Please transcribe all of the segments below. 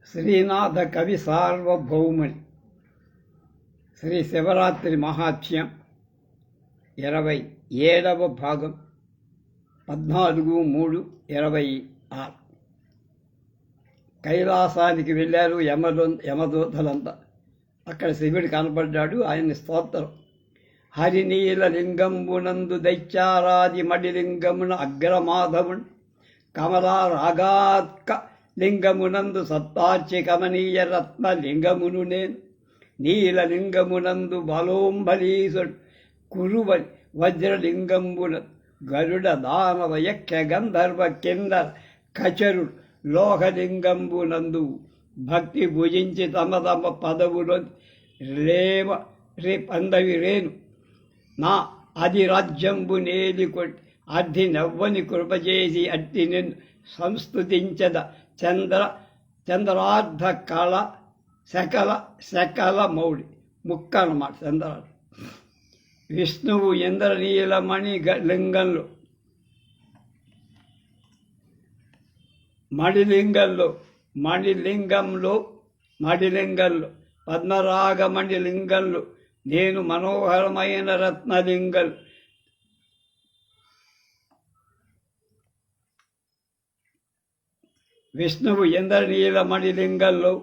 శ్రీనాథ కవి సార్వభౌముని శ్రీ శివరాత్రి మహాత్మ్యం 27వ భాగం 14/3/26. కైలాసానికి వెళ్ళారు యమదూతలంతా. అక్కడ శివుడు కనపడ్డాడు. ఆయన్ని స్తోత్రం. హరినీల లింగంబునందు దైత్యారాది మడిలింగమున అగ్రమాధవున్ కమలా రాగాత్క లింగమునందు సత్తార్చి కమనీయ రత్న లింగమును నేను నీలలింగమునందు బలోంబలీసుడు కురువ వజ్రలింగంబున గరుడ దానవ యక్ష గంధర్వ కిన్నర కచరుడు లోహలింగంబునందు భక్తి భుజించి తమ తమ పదవులో పందవి రేను నా అధిరాజ్యంబు నేలికొట్టి అర్ధి నవ్వని కృపచేసి అట్టి నిన్ను సంస్తుతించద చంద్రార్ధ కళ శకల మౌడి ముక్క అన్నమాట. చంద్రార్ధ విష్ణువు ఇంద్రనీలమణి లింగంలో మణిలింగంలో పద్మరాగమణి లింగంలో నేను మనోహరమైన రత్నలింగలు విష్ణువు ఇంద్రనీల మణిలింగంలోను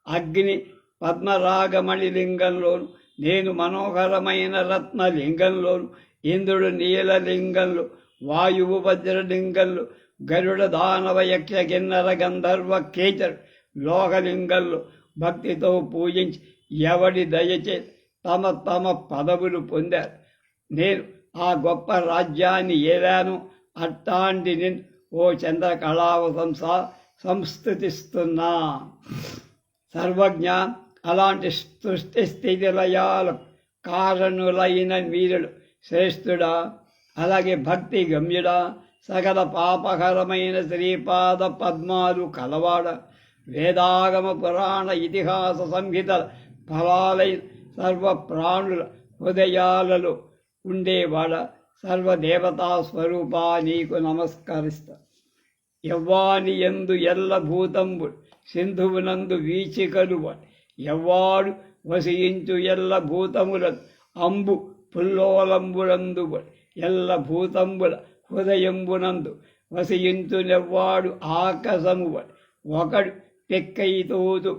అగ్ని పద్మరాగమణిలింగంలోను నేను మనోహరమైన రత్నలింగంలోను ఇంద్రుడు నీలలింగంలో వాయువు వజ్రలింగంలో గరుడ దానవ యక్ష కిన్నర గంధర్వ కేచరు లోకలింగంలో భక్తితో పూజించి ఎవడి దయచే తమ తమ పదవులు పొందారు. నేను ఆ గొప్ప రాజ్యాన్ని ఏలాను. అట్టాంటి నేను ఓ చంద్రకళావతంస సంస్థుతిస్తున్నా. సర్వజ్ఞ, అలాంటి సృష్టి స్థితి లయాలకు కారణులైన వీరుడు శ్రేష్ఠుడా, అలాగే భక్తి గమ్యుడా, సకల పాపకరమైన శ్రీపాద పద్మాలు కలవాడ, వేదాగమ పురాణ ఇతిహాస సంహితల ఫలాలైన సర్వ ప్రాణుల హృదయాలలో ఉండేవాడ, సర్వదేవతా స్వరూపా నీకు నమస్కరిస్తా. ఎవ్వాని ఎందు ఎల్ల భూతంబుడు సింధువునందు వీచికలువాడు, ఎవ్వాడు వసించు ఎల్ల భూతములను అంబు పుల్లోలంబులందుబడు, ఎల్ల భూతంబుల హృదయంబునందు వసించునెవ్వాడు ఆకాశముబడు, ఒకడు పెక్కైతోతు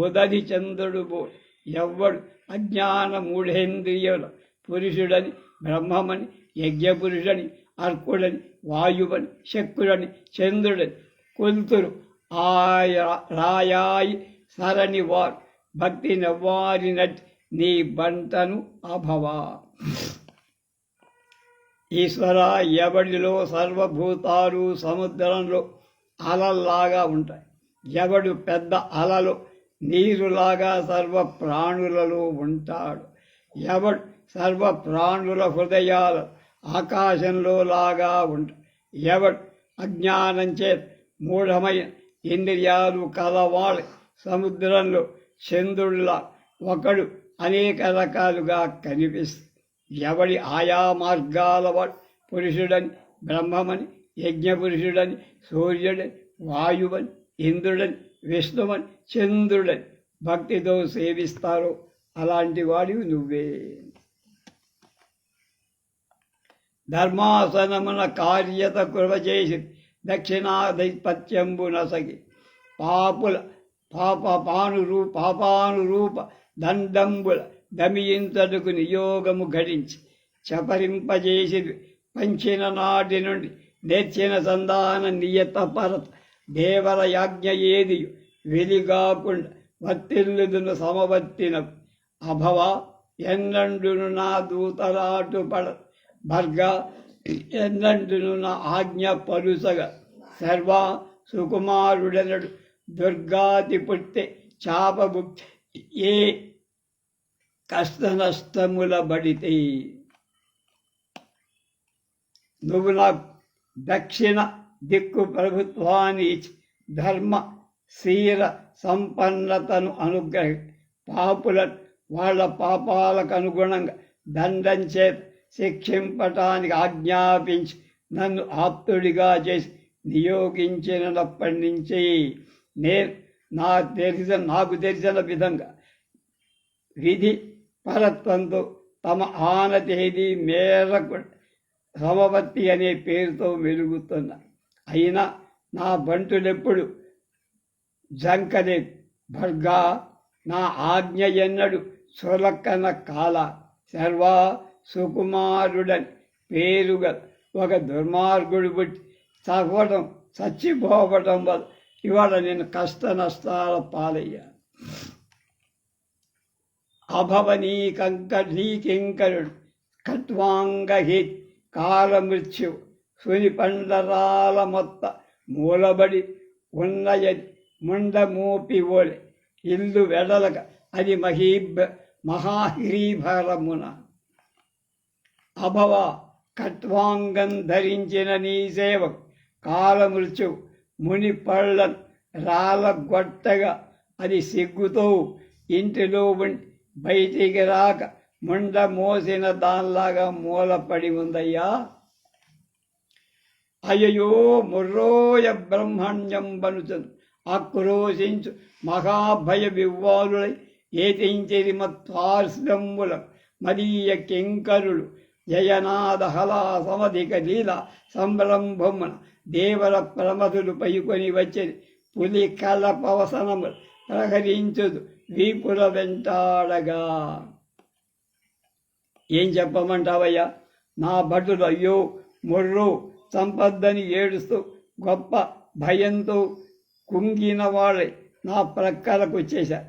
ఉదది చంద్రుడు బోడు, ఎవ్వడు అజ్ఞాన మూఢేంద్రియుల పురుషుడని బ్రహ్మమని యజ్ఞపురుషుడని అర్కుడని వాయువని శక్రుడని చంద్రుడని కొలుతురు రాయాయి సరణి వారు భక్తి నవ్వారినట్ నీ బంటను అభవా. ఈశ్వర, ఎవడిలో సర్వభూతాలు సముద్రంలో అలల్లాగా ఉంటాయి. ఎవడు పెద్ద అలలో నీరులాగా సర్వ ప్రాణులలో ఉంటాడు. ఎవడు సర్వ ప్రాణుల హృదయాలు ఆకాశంలో లాగా ఉంటాడు. ఎవడు అజ్ఞానం చేత మూఢమైన ఇంద్రియాలు కలవాడు సముద్రంలో చంద్రుడిలా ఒకడు అనేక రకాలుగా కనిపిస్తుంది. ఎవడి ఆయా మార్గాల వాడు పురుషుడని బ్రహ్మమని యజ్ఞపురుషుడని సూర్యుడని వాయువని ఇంద్రుడని విష్ణువని చంద్రుడని భక్తితో సేవిస్తారో అలాంటి వాడివి నువ్వే. ధర్మాసనమున కార్యత కృప చేసి దక్షిణాధిపత్యంబు నసగి పాపానురూప దండంబుల దమియింతడుకు నియోగము గడించి చపరింపజేసి పంచిన నాటి నుండి నేర్చిన సంధాన నియత పరత దేవర యాజ్ఞ ఏది వెలిగాకుండా వర్తిల్లుదును సమవర్తిన అభవ ఎన్నండును నా దూతలాటు పడ భర్గ ఎన్నండును నా ఆజ్ఞ పరుసగా సర్వ సుకుమారుడనడు దుర్గాతి పుట్టే చాపభుక్తి ఏ కష్ట నష్టముల బడితే నువ్వు నాకు దక్షిణ దిక్కు ప్రభుత్వాన్ని ధర్మ శీల సంపన్నతను అనుగ్రహి పాపుల వాళ్ళ పాపాలకు అనుగుణంగా దండం చేత శిక్షింపటానికి ఆజ్ఞాపించి నన్ను ఆప్తుడిగా చేసి నియోగించినప్పటి నుంచి నాకు తెలిసిన విధంగా విధి పరత్వంతో తమ ఆనతేదీ మేరకు సమవర్తి అనే పేరుతో వెలుగుతున్న అయినా నా బంటులెప్పుడు జంకలేదు. భర్గా నా ఆజ్ఞ ఎన్నడు సులక్కన కాల సర్వా సుకుమారుడని పేరుగా ఒక దుర్మార్గుడు పుట్టి చచ్చిపోవటం వల్ల ఇవాళ నేను కష్ట నష్టాల పాలయ్యాను. అభవనీకంకరుడు కట్వాంగహిత్ కాలమృత్యు సుని పండరాల మొత్త మూలబడి ఉన్నయది ముండమూపి ఓలే ఇల్లు వెడలక అది మహాహిరీభరమున. అభవ కట్వాంగం ధరించిన నీ సేవకు కాలమృత్యు ముని పళ్ళను రాలగొట్టగా అది సిగ్గుతో ఇంటిలో ఉండి బయటికి రాక ముండ మోసిన దానిలాగా మూలపడి ఉందయ్యా. అయ్యో ముర్రోయ బ్రహ్మణ్యం బనుచను ఆక్రోశించు మహాభయ వివ్వాలులై ఏతించిరి మత్వార్స్యంబుల మదీయ కింకరులు జయనాద హలా సమధిక లీల సంరంభమున దేవర ప్రమధులు పైకొని వచ్చి పులి కలపవసనము ప్రహరించుదు వీపుల వెంటాడగా. ఏం చెప్పమంటావయ్యా? నా భటులు అయ్యో మొర్రో సంపద్దని ఏడుస్తూ గొప్ప భయంతో కుంగిన వాళ్ళై నా ప్రక్కలకు వచ్చేశారు.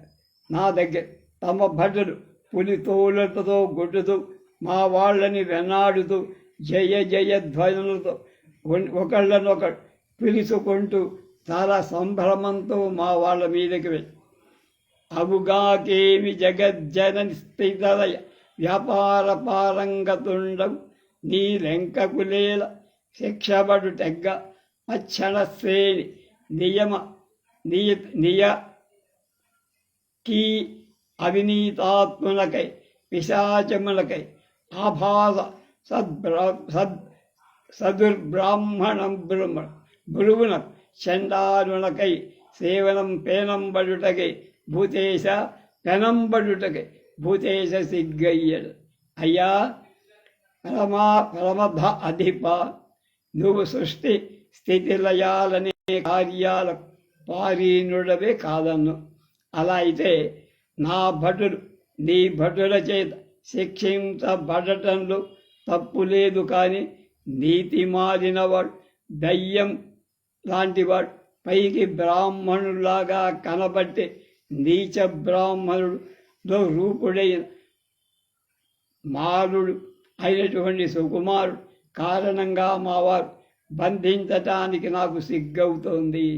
నా దగ్గర తమ భటులు పులి తోలతో కొట్టుతూ మా వాళ్ళని వెన్నాడుతూ జయ జయ ధ్వనులతో ఒకళ్ళనొకడు పిలుచుకుంటూ చాలా సంభ్రమంతో మా వాళ్ళ మీదకి వెళ్ళి అగుగాకేమి జగజ్జనని స్థితలయ వ్యాపార పారంగతుండవు నీ లెంకకులేల శిక్షబడు తెగ్గ మచ్చణ శ్రేణి నియ కీ అవినీతాత్ములకై పిశాచములకై ఆభాస సదుర్బ్రాహ్మణం బృవున చండాలునకై సేవనం పేనంబడుటకై భూతేశ పెనంబడుటకై భూతేశ సిగ్గయ్యడు. అయ్యా పరమధ అధిప, నువ్వు సృష్టి స్థితిలయాలనే కార్యాల పారీనుడవే కాదన్ను. అలా అయితే నా భటులు నీ భటుల చేత శిక్షించబడటంలో తప్పు లేదు. కానీ నీతి మారినవాడు, దయ్యం లాంటివాడు, పైకి బ్రాహ్మణులాగా కనబట్టే నీచ బ్రాహ్మణుడు రూపుడైన మారుడు అయినటువంటి సుకుమారుడు కారణంగా మావారు బంధించటానికి నాకు సిగ్గవుతోంది.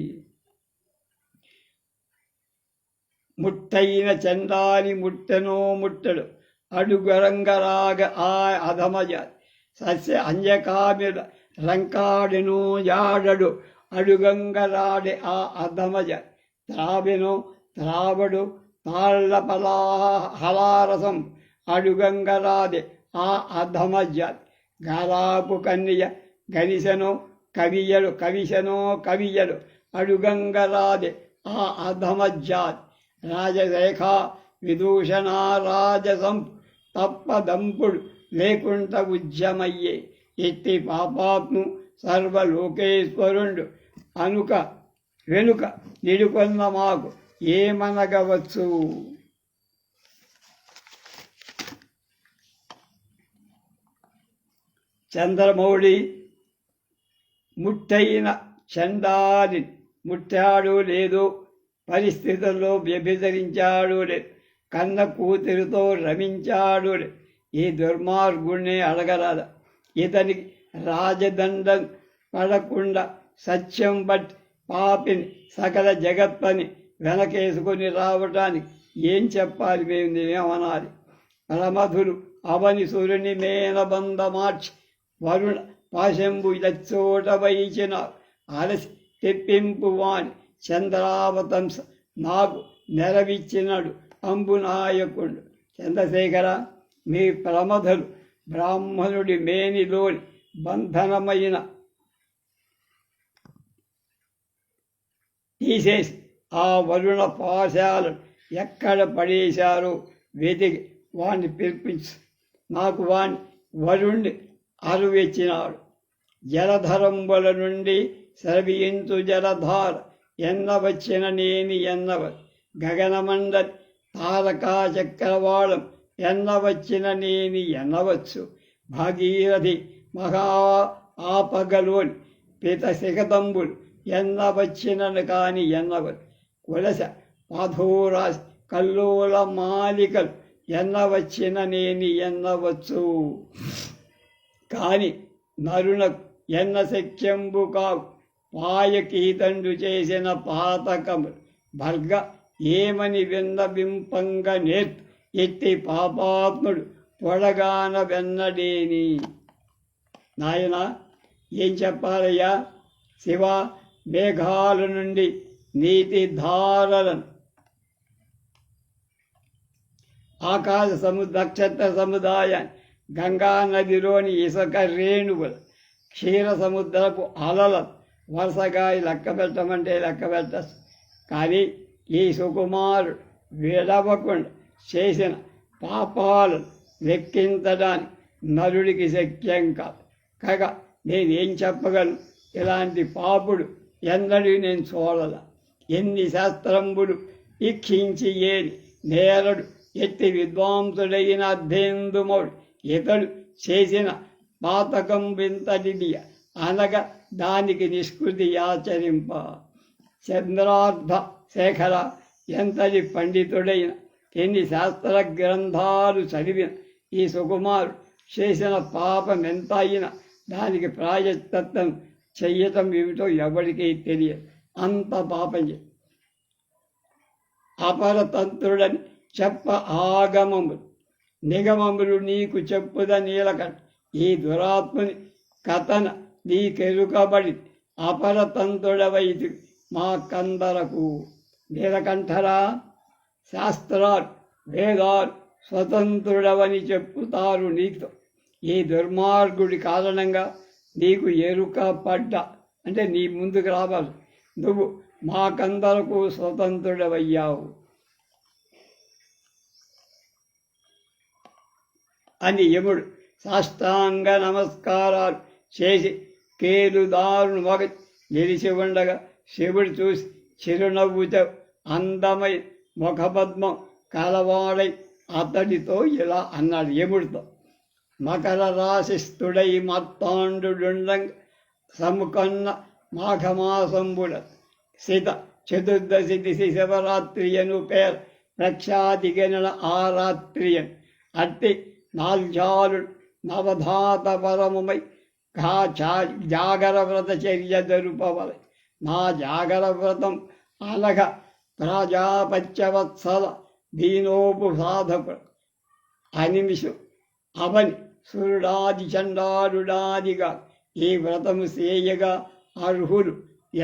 ముట్టైన చందాని ముట్టెనో ముట్టడు అడుగరంగరాగ ఆ అధమజ సస్య అంజకామిల రంకాడెనో యాడడు అడుగంగరాడే ఆ అధమజ త్రావెనో త్రావడు తాళ్ళ హలారసం అడుగంగరాదే ఆ అధమజ గారాపు కన్య గనిసెనో కవియలు అడుగంగరాదే ఆ అధమజాత్ రాజరేఖ విదూషణ రాజసం తప్పదంపుడు లేకుంట ఉద్యమయ్యే ఎత్తి పాపాత్ము సర్వలోకేశ్వరుండు అనుక వెనుక నిడుకొన్న మాకు ఏమనగవచ్చు. చంద్రమౌళి ముట్టైన చండాలి ముట్టాడు లేదు, పరిస్థితుల్లో వ్యభిచరించాడు లేదు, కన్న కూతురితో రమించాడు లేదు. ఈ దుర్మార్గుణ్ణి అడగరాదా? ఇతనికి రాజదండం పడకుండా సత్యం బట్టి పాపిని సకల జగత్పని వెనకేసుకొని రావటానికి ఏం చెప్పాలి? మేమనాలి? పరమధులు అవని సురుని మేనబంధ మార్చి వరుణ పాశంబు ఇచ్చోట వైచిన అలసి తెప్పింపు వాణి చంద్రావతంస నాకు నెరవిచ్చినడు అంబునాయకుడు. చంద్రశేఖర, మీ ప్రమధులు బ్రాహ్మణుడి మేనిలోని బంధనమైన తీసేసి ఆ వరుణ పాశాలను ఎక్కడ పడేశారో వెతికి వాణ్ణి పిలిపించు. నాకు వాణ్ణి వరుణ్ణి అరువెచ్చినాడు. జలధరంబుల నుండి స్రవించు జలధార ఎన్న వచ్చిన నేని ఎన్నవ గగనమండలి తారకా చక్రవాళం ఎన్న వచ్చిన నేని ఎన్నవచ్చు. భాగీరథి మహా ఆపగలోని పిత శిఖతంబులు ఎన్న వచ్చినను కాని ఎన్నవరు. కులస పాధోరాశి కల్లోల మాలికలు ఎన్న వచ్చిన నేని ఎన్నవచ్చు. కాని నరునకు ఎన్న శక్యంబు కావు పాయకీతండు చేసిన పాతకములు భర్గ ఏమని విన్నబింపంగా నేర్పు ఎత్తి పాపాత్ముడు పొడగాన వెన్నడేని. నాయన ఏం చెప్పాలయ్యా? శివ మేఘాల నుండి నీటి ధారలను ఆకాశ నక్షత్ర సముదాయాన్ని గంగా నదిలోని ఇసుక రేణువులు క్షీర సముద్రపు అలల వరుసగా లెక్క పెట్టమంటే లెక్క పెట్టచ్చు. కానీ ఈ సుకుమారుడు విడవకుండా చేసిన పాపాలను లెక్కించడానికి నరుడికి శక్యం కాదు. కాక నేనేం చెప్పగలను? ఇలాంటి పాపుడు ఎన్నడూ నేను చూడాల. ఎన్ని శాస్త్రంబులు ఇక్షించి ఏని నేరడు ఎత్తి విద్వాంసుడైన అర్ధేందుమౌడు ఇతడు చేసిన పాతకం వింతటిది అనగా దానికి నిష్కృతి ఆచరింప. చంద్రార్థ శేఖర ఎంతటి పండితుడైన ఎన్ని శాస్త్ర గ్రంథాలు చదివిన ఈ సుకుమారుడు చేసిన పాపం ఎంత అయినా దానికి ప్రాయశ్చిత్తం చెయ్యటం ఏమిటో ఎవరికీ తెలియదు. అంత పాపం అపరతంత్రుడని చెప్ప ఆగమములు నిగమములు నీకు చెప్పుద నీలకంఠ. ఈ దురాత్మని కథన నీకెరుకబడి అపరతంత్రుడవైతి మా కందరకు. నీలకంఠరా, శాస్త్రాలు వేదాలు స్వతంత్రుడవని చెప్పుతారు నీతో. ఈ దుర్మార్గుడి కారణంగా నీకు ఎరుక పడ్డా అంటే నీ ముందుకు రావాలి. నువ్వు మాకందరకు స్వతంత్రుడవయ్యావు అని యముడు సాష్టాంగ నమస్కారాలు చేసి కేలుదారును మగ నిలిచి ఉండగా శివుడు చూసి చిరునవ్వుతో అందమై ముఖపద్మం కలవాడై అతడితో ఇలా అన్నాడు యముడితో. మకర రాశిస్థుడై మత్తాండుండంగా సముకన్న మాఘమాసంబుడ సీత చతుర్దశి దిశి శివరాత్రియను పేర ప్రఖ్యాతిగణ ఆ రాత్రియన్ అట్టి నాల్జాలు నవధాత పరముమై జాగర వ్రత చర్య జరుపవలై. నా జాగర వ్రతం అనగా ప్రాజాపత్యవత్సల దీనోపు సాధకుడు అనిమిషు అవని సురుడాది చండాలుడాదిగా ఈ వ్రతము చేయగా అర్హులు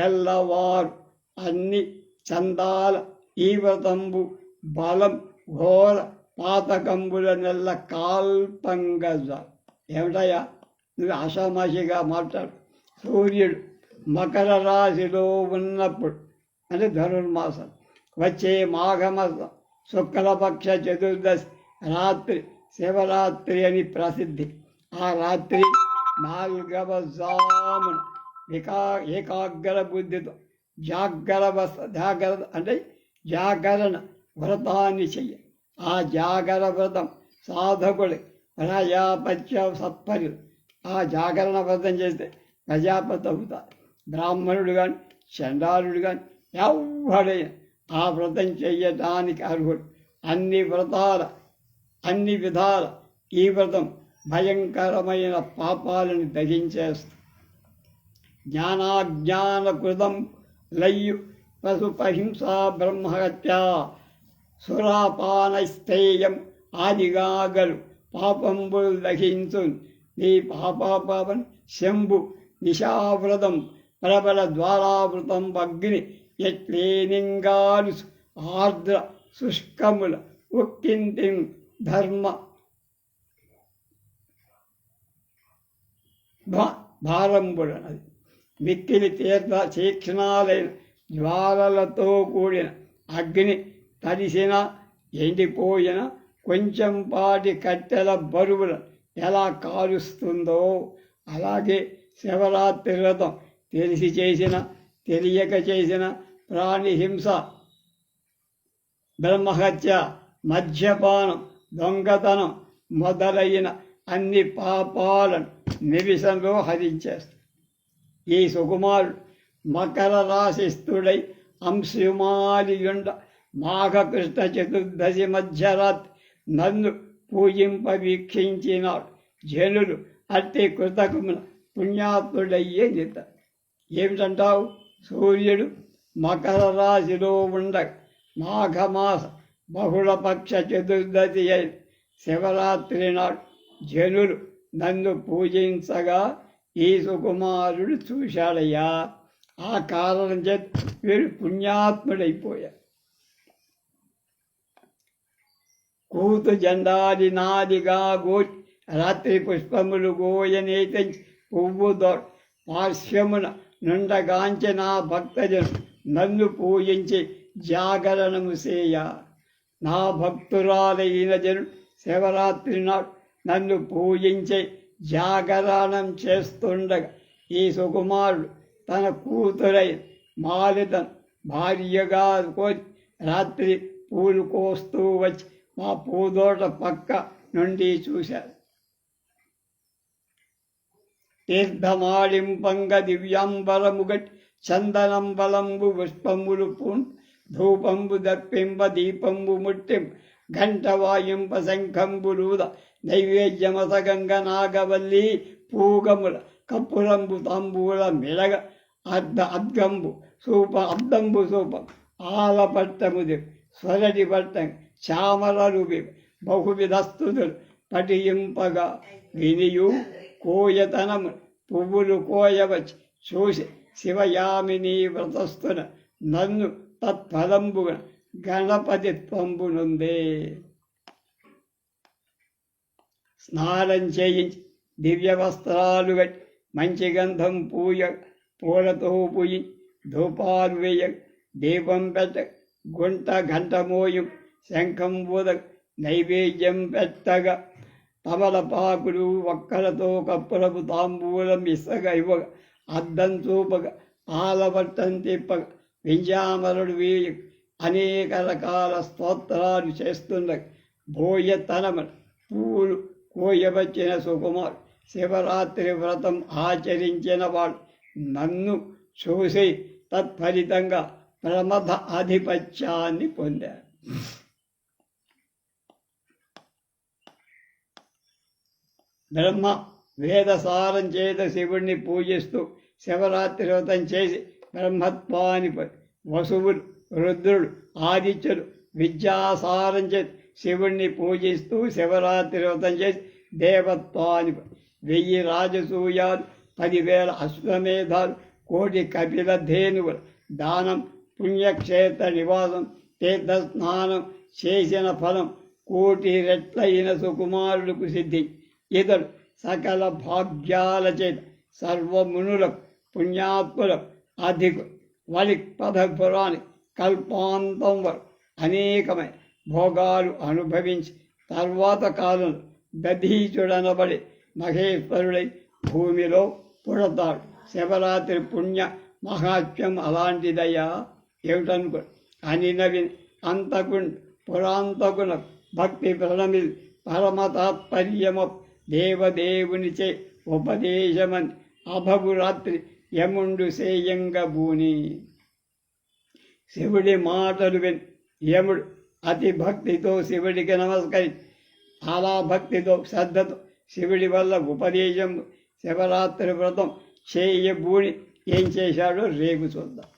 ఎల్లవారు అన్ని చందాల ఈ వ్రతంబు బలం ఘోర పాతకంబుల నెల్ల కాల్పంగా. ఏమిటయ్యా నువ్వు ఆషామాషిగా మాట్లాడు. సూర్యుడు మకర రాశిలో ఉన్నప్పుడు అంటే ధనుర్మాసం వచ్చే మాఘమాసం శుక్లపక్ష చతుర్దశి రాత్రి శివరాత్రి అని ప్రసిద్ధి. ఆ రాత్రి 4వ జామున ఏకాగ్ర బుద్ధితో జాగరణ వ్రతాన్ని చెయ్య. ఆ జాగర వ్రతం సాధకుడి ప్రజాపత్య సత్పరులు. ఆ జాగరణ వ్రతం చేస్తే ప్రజాపతి అవుతారు. బ్రాహ్మణుడు కానీ చండాలుడు కానీ ఎవడైనా ఆ వ్రతం చెయ్యటానికి అర్హుడు. అన్ని విధాల ఈ వ్రతం భయంకరమైన పాపాలను దహించేస్తుంది. జ్ఞానాజ్ఞాన కృతం లయ్యు పశుపహింసా బ్రహ్మహత్య సురాపానస్థేయం ఆదిగాగలు పాపంబులు దహించు. నీ పాపం శంభు నిశావ్రతం ప్రబల ద్వారావృతం అగ్ని ఎట్లేనింగాలు ఆర్ద్ర శుష్కముల ఉక్కింటి ధర్మ భారంబుడనది. మిక్కిలి తీర్థ శీక్షణాలైన జ్వాలలతో కూడిన అగ్ని తడిసిన ఎండిపోయిన కొంచెం పాటి కట్టెల బరువుల ఎలా కాలుస్తుందో అలాగే శివరాత్రి వ్రతం తెలిసి చేసిన తెలియక చేసిన ప్రాణిహింస, బ్రహ్మహత్య, మద్యపానం, దొంగతనం మొదలైన అన్ని పాపాలను నిమిషంలో హరించేస్తాడు. ఈ సుకుమారుడు మకర రాశిస్థుడై అంశుమాలియుండ మాఘకృష్ణ చతుర్దశి మధ్యరాత్రి నన్ను పూజింప వీక్షించినాడు. జనులు అట్టి కృతకమున పుణ్యాత్ముడయ్యే నిత. ఏమిటంటావు? సూర్యుడు మకర రాశిలో ఉండగా మాఘమాస బహుళపక్ష చతుర్దశి అయిన శివరాత్రి నాడు జనులు నన్ను పూజించగా ఈ సుకుమారుడు చూశాడయ్యా. ఆ కారణం చేత వీడు పుణ్యాత్ముడైపోయాడు. కూతు జెండాది నాదిగా గోచి రాత్రి పుష్పములు గోయనేతంచి పువ్వుతో పార్శ్వమున నుండగాంచి నా భక్తజను నన్ను పూజించి జాగరణము చేయ. నా భక్తురాలైన జనుడు శివరాత్రి నాడు నన్ను పూజించి జాగరణం చేస్తుండగా ఈ సుకుమారుడు తన కూతురై మాలితను భార్యగా కోరి రాత్రి పూలు కోస్తూ వచ్చి మా పూదోట పక్క నుండి చూశారు. తీర్థమాడింపంగ దివ్యాంబరముగటి చందనంబలంబు పుష్పములు పూన్ ధూపంబు దప్పింప దీపంబు ముట్టింప ఘంట వాయింప శంఖంబులూద నైవేద్యమసగంగ నాగవల్లి పూగముల కప్పురంబు తాంబూల మిలగ అద్దంబు సూపం ఆలపట్టము స్వరటి పట్టం చామరలు బహువిధస్తుతులు పఠింపగా వినియు కోయతనము పువ్వులు కోయవచ్చి చూసి శివయామిని వ్రతస్థున నన్ను తత్ఫలంబున గణపతి త్వంబునుందే. స్నానం చేయించి దివ్య వస్త్రాలు కట్టి మంచి గంధం పూలతో పూయి ధూపాలు వేయ దీపం పెట్ట గుంట గంటమోయం శంఖం ఊద నైవేద్యం పెట్టగా తమలపాకులు ఒక్కలతో కప్పులకు తాంబూలం ఇసగా ఇవ్వగా అద్దం చూపగా ఆలబట్టం తిప్పగా వింజామరుడు వేయ అనేక రకాల స్తోత్రాలు చేస్తుండగా భోయతనమున పూలు కోయవచ్చిన సుకుమారు శివరాత్రి వ్రతం ఆచరించిన వాడు నన్ను చూసి తత్ఫలితంగా ప్రమథ ఆధిపత్యాన్ని పొందారు. బ్రహ్మ వేదసారం చేత శివుణ్ణి పూజిస్తూ శివరాత్రి వ్రతం చేసి బ్రహ్మత్వాన్ని వసువులు, రుద్రుడు, ఆదిత్యులు విద్యాసారం చేత శివుణ్ణి పూజిస్తూ శివరాత్రి వ్రతం చేసి దేవత్వాన్ని 1000 రాజసూయాలు, 10,000 అశ్వమేధాలు, 1,000,000 కపిల ధేనువులు దానం, పుణ్యక్షేత్ర నివాసం, తీర్థస్నానం చేసిన ఫలం 1,000,000 రెట్లైన సుకుమారులకు సిద్ధి. ఇతడు సకల భాగ్యాల చేత సర్వమునులకు పుణ్యాత్ములకు అధికు వలిపదపురాని కల్పాంతం వరకు అనేకమైన భోగాలు అనుభవించి తర్వాత కాలంలో దధీచుడనబడి మహేశ్వరుడై భూమిలో పుడతాడు. శివరాత్రి పుణ్య మహాత్మ్యం అలాంటిదయ్యా. ఏమిటనుకో అని నవిని అంతకుండు పురాంతకున భక్తి ప్రణమిది పరమతాత్పర్యమ దేవదేవునిచే ఉపదేశమని అభగురాత్రి యముండు సేయంగా భూని. శివుడి మాటలు విని యముడు అతి భక్తితో శివుడికి నమస్కరి అలా భక్తితో శ్రద్ధతో శివుడి వల్ల ఉపదేశం శివరాత్రి వ్రతం చేయబూని ఏం చేశాడో రేపు చూద్దాం.